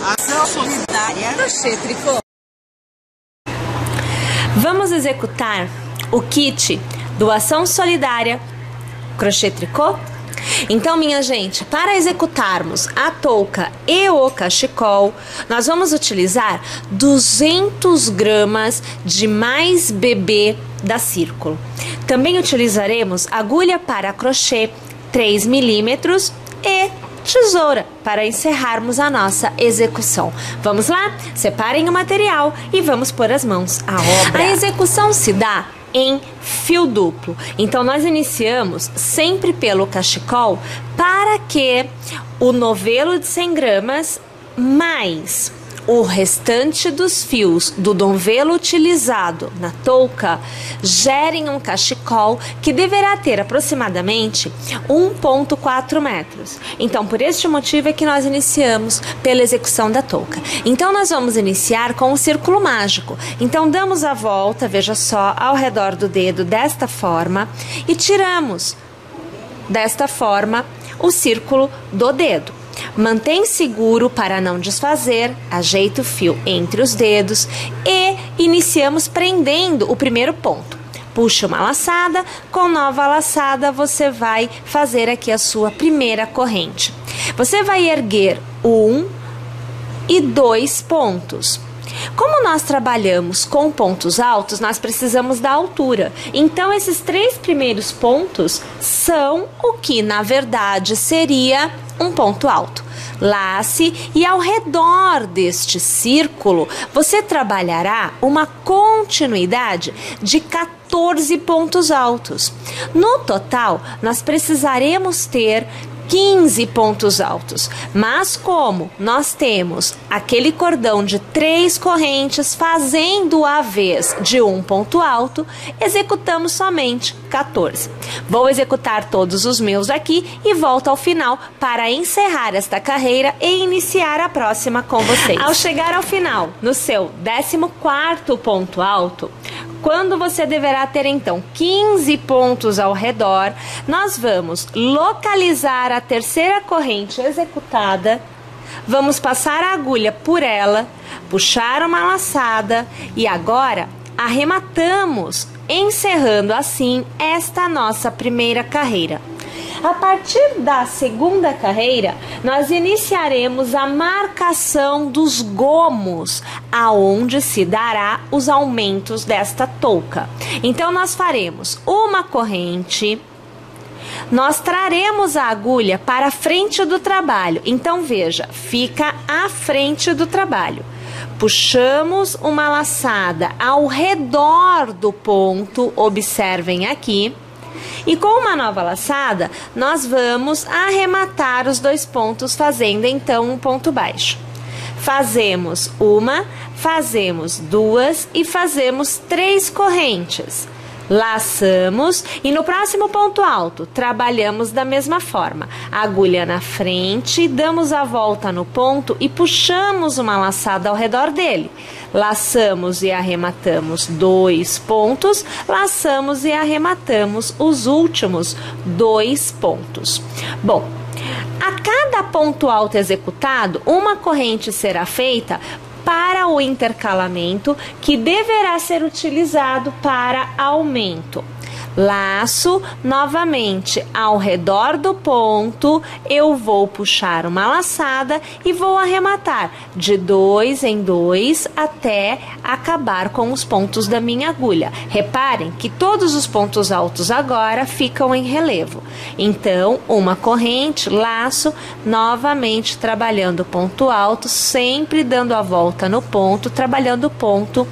Ação solidária crochê tricô. Vamos executar o kit do Ação Solidária Crochê Tricô? Então, minha gente, para executarmos a touca e o cachecol, nós vamos utilizar 200 gramas de mais bebê da Círculo. Também utilizaremos agulha para crochê 3 milímetros e tesoura para encerrarmos a nossa execução. Vamos lá? Separem o material e vamos pôr as mãos à obra. A execução se dá em fio duplo. Então, nós iniciamos sempre pelo cachecol para que o novelo de 100 gramas mais o restante dos fios do novelo utilizado na touca gerem um cachecol que deverá ter aproximadamente 1,4 metros. Então, por este motivo é que nós iniciamos pela execução da touca. Então, nós vamos iniciar com o círculo mágico. Então, damos a volta, veja só, ao redor do dedo desta forma e tiramos desta forma o círculo do dedo. Mantém seguro para não desfazer, ajeita o fio entre os dedos e iniciamos prendendo o primeiro ponto. Puxa uma laçada, com nova laçada você vai fazer aqui a sua primeira corrente. Você vai erguer 1 e 2 pontos. Como nós trabalhamos com pontos altos, nós precisamos da altura. Então, esses 3 primeiros pontos são o que, na verdade, seria um ponto alto. Lace e ao redor deste círculo, você trabalhará uma continuidade de 14 pontos altos. No total, nós precisaremos ter 15 pontos altos, mas como nós temos aquele cordão de 3 correntes fazendo a vez de um ponto alto, executamos somente 14. Vou executar todos os meus aqui e volto ao final para encerrar esta carreira e iniciar a próxima com vocês. Ao chegar ao final, no seu 14º ponto alto, quando você deverá ter então 15 pontos ao redor, nós vamos localizar a terceira corrente executada, vamos passar a agulha por ela, puxar uma laçada e agora arrematamos, encerrando assim esta nossa primeira carreira. A partir da segunda carreira, nós iniciaremos a marcação dos gomos, aonde se dará os aumentos desta touca. Então, nós faremos uma corrente, nós traremos a agulha para a frente do trabalho. Então, veja, fica à frente do trabalho. Puxamos uma laçada ao redor do ponto, observem aqui. E com uma nova laçada, nós vamos arrematar os 2 pontos, fazendo então um ponto baixo. Fazemos uma, fazemos 2 e fazemos 3 correntes. Laçamos e no próximo ponto alto, trabalhamos da mesma forma. Agulha na frente, damos a volta no ponto e puxamos uma laçada ao redor dele. Laçamos e arrematamos 2 pontos, laçamos e arrematamos os últimos 2 pontos. Bom, a cada ponto alto executado, uma corrente será feita para o intercalamento, que deverá ser utilizado para aumento. Laço novamente ao redor do ponto, eu vou puxar uma laçada e vou arrematar de 2 em 2 até acabar com os pontos da minha agulha. Reparem que todos os pontos altos agora ficam em relevo. Então, uma corrente, laço, novamente trabalhando ponto alto, sempre dando a volta no ponto, trabalhando o ponto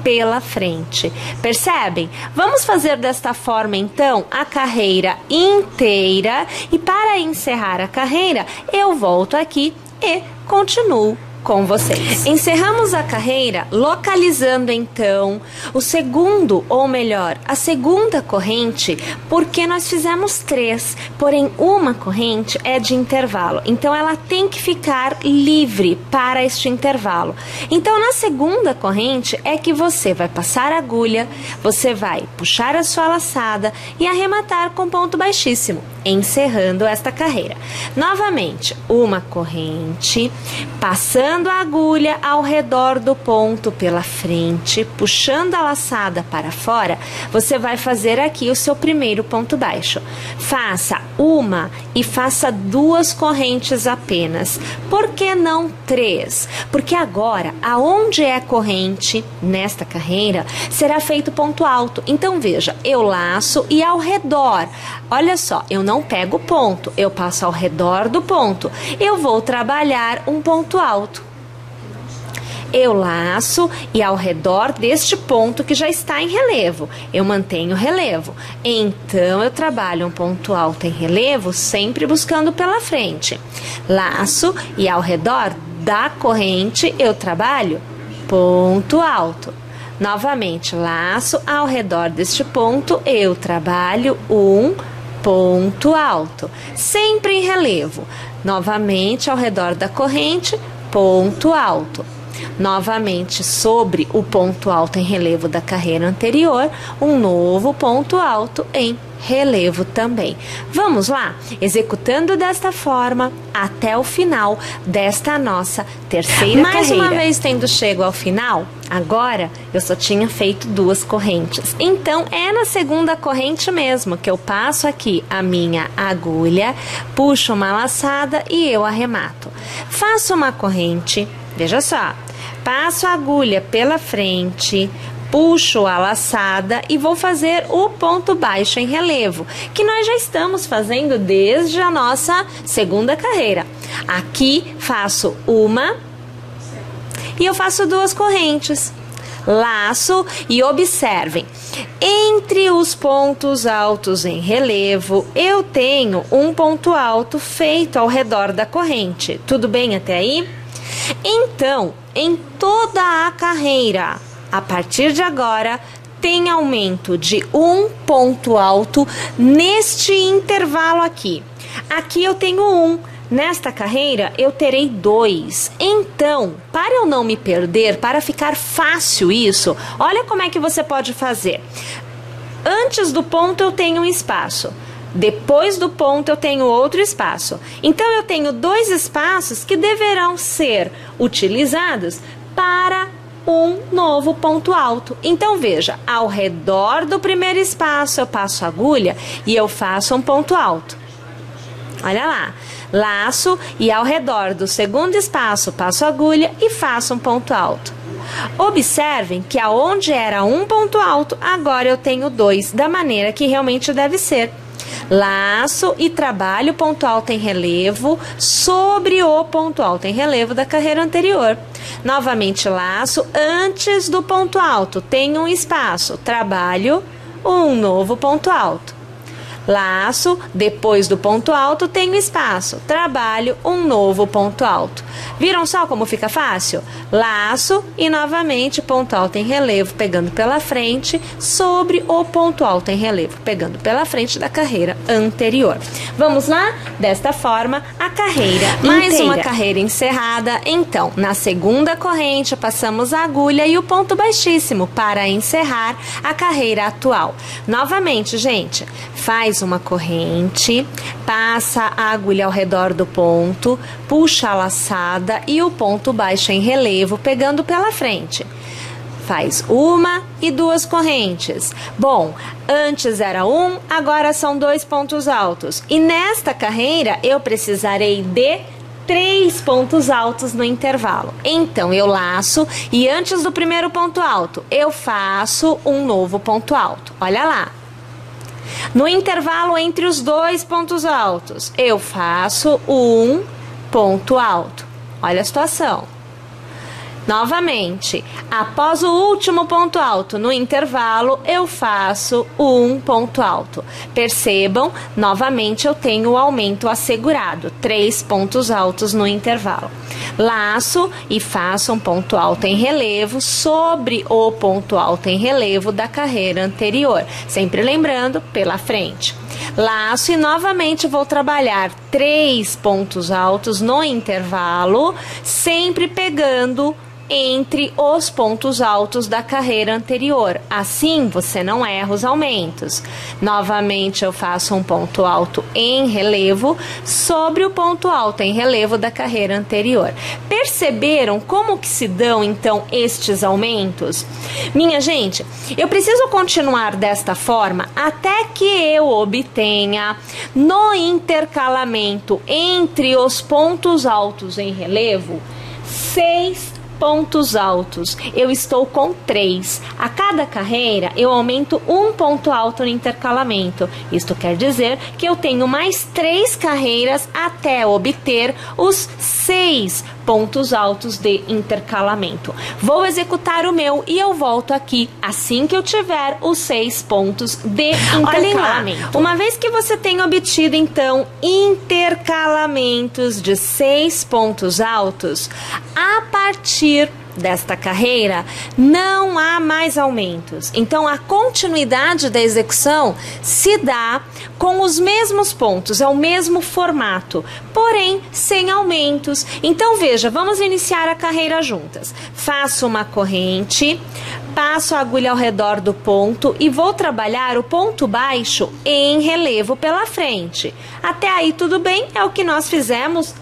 pela frente. Percebem? Vamos fazer desta forma então a carreira inteira e para encerrar a carreira eu volto aqui e continuo com vocês. Encerramos a carreira localizando então o segundo, ou melhor, a segunda corrente, porque nós fizemos 3, porém uma corrente é de intervalo, então ela tem que ficar livre para este intervalo. Então na segunda corrente é que você vai passar a agulha, você vai puxar a sua laçada e arrematar com ponto baixíssimo. encerrando esta carreira. Novamente, uma corrente, passando a agulha ao redor do ponto pela frente, puxando a laçada para fora, você vai fazer aqui o seu primeiro ponto baixo. Faça uma e faça 2 correntes apenas. Por que não 3? Porque agora, aonde é corrente nesta carreira, será feito ponto alto. Então veja, eu laço e ao redor, olha só, eu não pego o ponto, eu passo ao redor do ponto, eu vou trabalhar um ponto alto. Eu laço e ao redor deste ponto que já está em relevo, eu mantenho o relevo. Então, eu trabalho um ponto alto em relevo, sempre buscando pela frente. Laço e ao redor da corrente, eu trabalho ponto alto. Novamente, laço ao redor deste ponto, eu trabalho um ponto alto. Sempre em relevo. Novamente, ao redor da corrente, ponto alto. Novamente, sobre o ponto alto em relevo da carreira anterior, um novo ponto alto em relevo também. Vamos lá? Executando desta forma até o final desta nossa terceira carreira. Mais uma vez tendo chego ao final, agora eu só tinha feito 2 correntes. Então, é na segunda corrente mesmo que eu passo aqui a minha agulha, puxo uma laçada e eu arremato. Faço uma corrente, veja só, passo a agulha pela frente, puxo a laçada e vou fazer o ponto baixo em relevo, que nós já estamos fazendo desde a nossa segunda carreira. Aqui faço uma e eu faço 2 correntes. Laço e observem, entre os pontos altos em relevo, eu tenho um ponto alto feito ao redor da corrente. Tudo bem até aí? Então, em toda a carreira, a partir de agora, tem aumento de um ponto alto neste intervalo aqui. Aqui eu tenho 1. Nesta carreira, eu terei 2. Então, para eu não me perder, para ficar fácil isso, olha como é que você pode fazer. Antes do ponto, eu tenho um espaço. Depois do ponto, eu tenho outro espaço. Então, eu tenho 2 espaços que deverão ser utilizados para um novo ponto alto. Então, veja, ao redor do primeiro espaço, eu passo a agulha e eu faço um ponto alto. Olha lá, laço e ao redor do segundo espaço, passo a agulha e faço um ponto alto. Observem que aonde era um ponto alto, agora eu tenho 2, da maneira que realmente deve ser. Laço e trabalho ponto alto em relevo sobre o ponto alto em relevo da carreira anterior. Novamente laço, antes do ponto alto, tenho um espaço, trabalho um novo ponto alto. Laço, depois do ponto alto, tenho espaço, trabalho um novo ponto alto. Viram só como fica fácil? Laço e novamente ponto alto em relevo, pegando pela frente, sobre o ponto alto em relevo, pegando pela frente da carreira anterior. Vamos lá? Desta forma, a carreira mais inteira. Uma carreira encerrada. Então, na segunda corrente, passamos a agulha e o ponto baixíssimo para encerrar a carreira atual. Novamente, gente, faz uma corrente, passa a agulha ao redor do ponto, puxa a laçada e o ponto baixo em relevo, pegando pela frente. Faz uma e 2 correntes. Bom, antes era 1, agora são 2 pontos altos. E nesta carreira eu precisarei de 3 pontos altos no intervalo. Então, eu laço e antes do primeiro ponto alto, eu faço um novo ponto alto. Olha lá. No intervalo entre os 2 pontos altos, eu faço um ponto alto. Olha a situação. Novamente, após o último ponto alto no intervalo, eu faço um ponto alto. Percebam, novamente eu tenho o aumento assegurado, 3 pontos altos no intervalo. Laço e faço um ponto alto em relevo sobre o ponto alto em relevo da carreira anterior, sempre lembrando pela frente. Laço e novamente vou trabalhar 3 pontos altos no intervalo, sempre pegando entre os pontos altos da carreira anterior. Assim, você não erra os aumentos. Novamente, eu faço um ponto alto em relevo sobre o ponto alto em relevo da carreira anterior. Perceberam como que se dão, então, estes aumentos? Minha gente, eu preciso continuar desta forma até que eu obtenha no intercalamento entre os pontos altos em relevo 6 pontos altos. Eu estou com 3. A cada carreira eu aumento um ponto alto no intercalamento. Isto quer dizer que eu tenho mais 3 carreiras até obter os 6 pontos altos de intercalamento. Vou executar o meu e eu volto aqui assim que eu tiver os 6 pontos de intercalamento. Olha lá, uma vez que você tem obtido então intercalamentos de 6 pontos altos, a partir desta carreira não há mais aumentos. Então a continuidade da execução se dá com os mesmos pontos, é o mesmo formato, porém sem aumentos. Então veja, vamos iniciar a carreira juntas. Faço uma corrente, passo a agulha ao redor do ponto e vou trabalhar o ponto baixo em relevo pela frente. Até aí tudo bem, é o que nós fizemos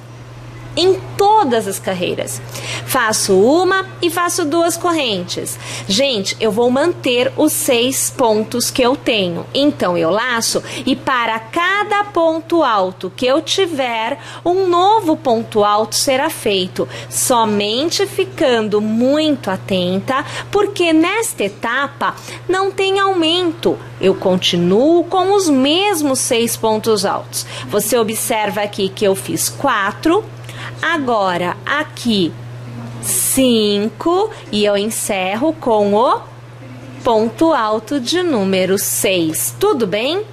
em todas as carreiras. Faço uma e faço 2 correntes. Gente, eu vou manter os 6 pontos que eu tenho. Então, eu laço e para cada ponto alto que eu tiver, um novo ponto alto será feito. Somente ficando muito atenta, porque nesta etapa não tem aumento. Eu continuo com os mesmos 6 pontos altos. Você observa aqui que eu fiz 4. Agora, aqui, 5 e eu encerro com o ponto alto de número 6. Tudo bem?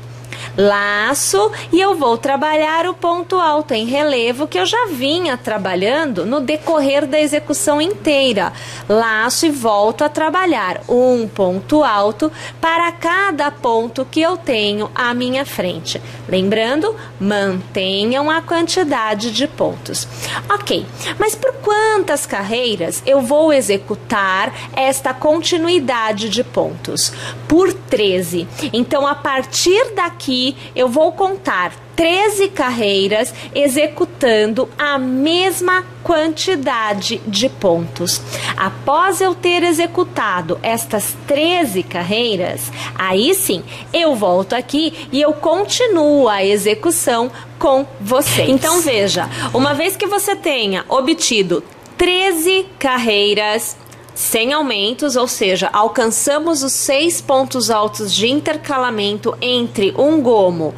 Laço e eu vou trabalhar o ponto alto em relevo que eu já vinha trabalhando no decorrer da execução inteira. Laço e volto a trabalhar um ponto alto para cada ponto que eu tenho à minha frente. Lembrando, mantenham a quantidade de pontos. Ok, mas por quantas carreiras eu vou executar esta continuidade de pontos? Por 13. Então, a partir daqui, eu vou contar 13 carreiras executando a mesma quantidade de pontos. Após eu ter executado estas 13 carreiras, aí sim, eu volto aqui e eu continuo a execução com vocês. Então veja, uma vez que você tenha obtido 13 carreiras sem aumentos, ou seja, alcançamos os 6 pontos altos de intercalamento entre um gomo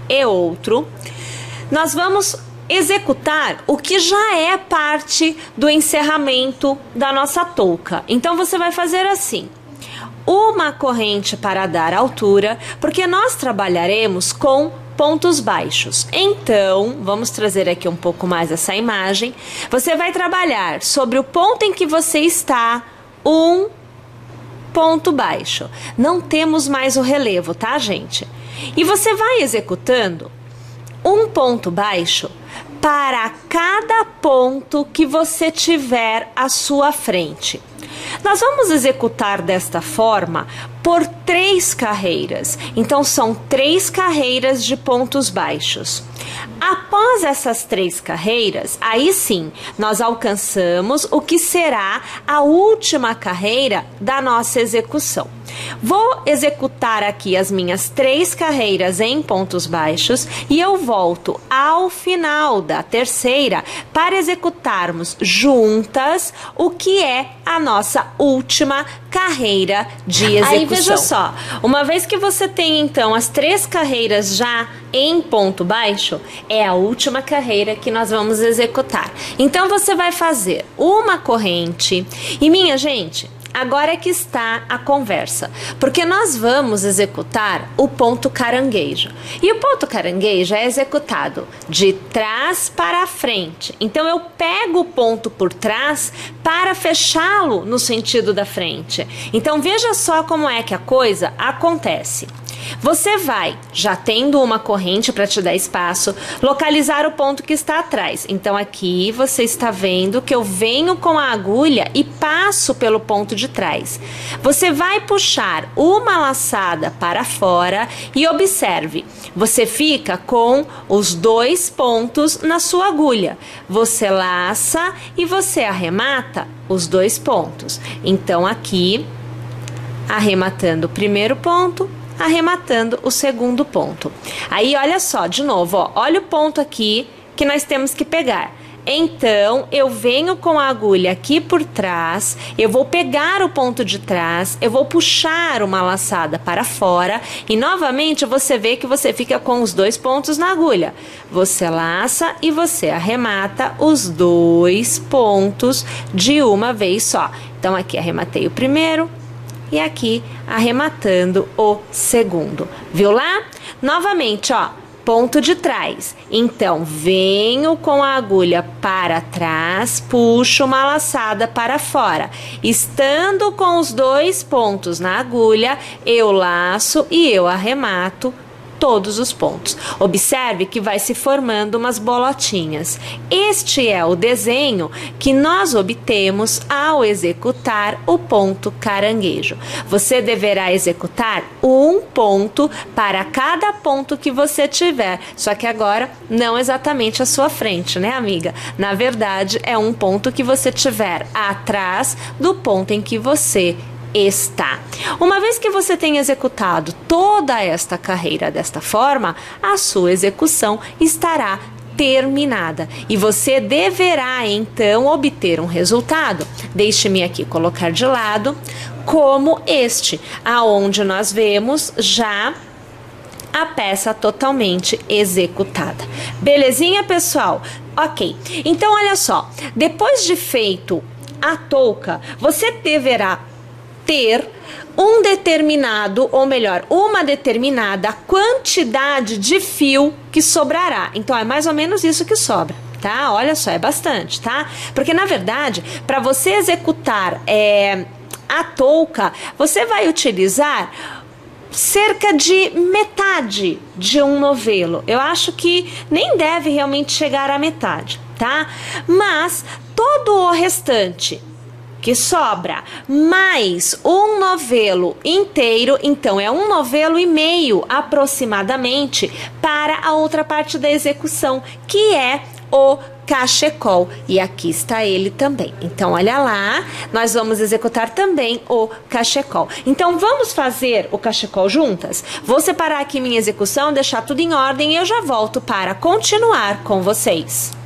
e outro, nós vamos executar o que já é parte do encerramento da nossa touca. Então você vai fazer assim: uma corrente para dar altura, porque nós trabalharemos com pontos baixos. Então, vamos trazer aqui um pouco mais essa imagem. Você vai trabalhar sobre o ponto em que você está, um ponto baixo. Não temos mais o relevo, tá, gente? E você vai executando um ponto baixo para cada ponto que você tiver à sua frente. Nós vamos executar desta forma por 3 carreiras. Então, são 3 carreiras de pontos baixos. Após essas 3 carreiras, aí sim, nós alcançamos o que será a última carreira da nossa execução. Vou executar aqui as minhas 3 carreiras em pontos baixos e eu volto ao final da terceira para executarmos juntas o que é a nossa última carreira de execução. Aí veja só, uma vez que você tem então as 3 carreiras já em ponto baixo, é a última carreira que nós vamos executar. Então você vai fazer uma corrente e, minha gente, agora é que está a conversa, porque nós vamos executar o ponto caranguejo. E o ponto caranguejo é executado de trás para frente. Então eu pego o ponto por trás para fechá-lo no sentido da frente. Então veja só como é que a coisa acontece. Você vai, já tendo uma corrente para te dar espaço, localizar o ponto que está atrás. Então aqui você está vendo que eu venho com a agulha e passo pelo ponto de trás. Você vai puxar uma laçada para fora e observe, você fica com os 2 pontos na sua agulha. Você laça e você arremata os 2 pontos. Então aqui, arrematando o primeiro ponto, arrematando o segundo ponto. Aí olha só, de novo, ó, olha o ponto aqui que nós temos que pegar. Então, eu venho com a agulha aqui por trás, eu vou pegar o ponto de trás, eu vou puxar uma laçada para fora e novamente você vê que você fica com os 2 pontos na agulha. Você laça e você arremata os 2 pontos de uma vez só. Então, aqui arrematei o primeiro e aqui arrematando o segundo. Viu lá? Novamente, ó. Ponto de trás. Então, venho com a agulha para trás, puxo uma laçada para fora. Estando com os 2 pontos na agulha, eu laço e eu arremato todos os pontos. Observe que vai se formando umas bolotinhas. Este é o desenho que nós obtemos ao executar o ponto caranguejo. Você deverá executar um ponto para cada ponto que você tiver, só que agora não exatamente à sua frente, né, amiga? Na verdade, é um ponto que você tiver atrás do ponto em que você está. Uma vez que você tem executado toda esta carreira desta forma, a sua execução estará terminada e você deverá então obter um resultado. Deixe-me aqui colocar de lado, como este, aonde nós vemos já a peça totalmente executada. Belezinha, pessoal? Ok, então olha só, depois de feito a touca, você deverá ter um determinado, ou melhor, uma determinada quantidade de fio que sobrará. Então, é mais ou menos isso que sobra, tá? Olha só, é bastante, tá? Porque, na verdade, para você executar a touca, você vai utilizar cerca de metade de um novelo. Eu acho que nem deve realmente chegar à metade, tá? Mas todo o restante que sobra, mais um novelo inteiro, então é um novelo e meio aproximadamente para a outra parte da execução, que é o cachecol. E aqui está ele também. Então, olha lá, nós vamos executar também o cachecol. Então, vamos fazer o cachecol juntas? Vou separar aqui minha execução, deixar tudo em ordem e eu já volto para continuar com vocês.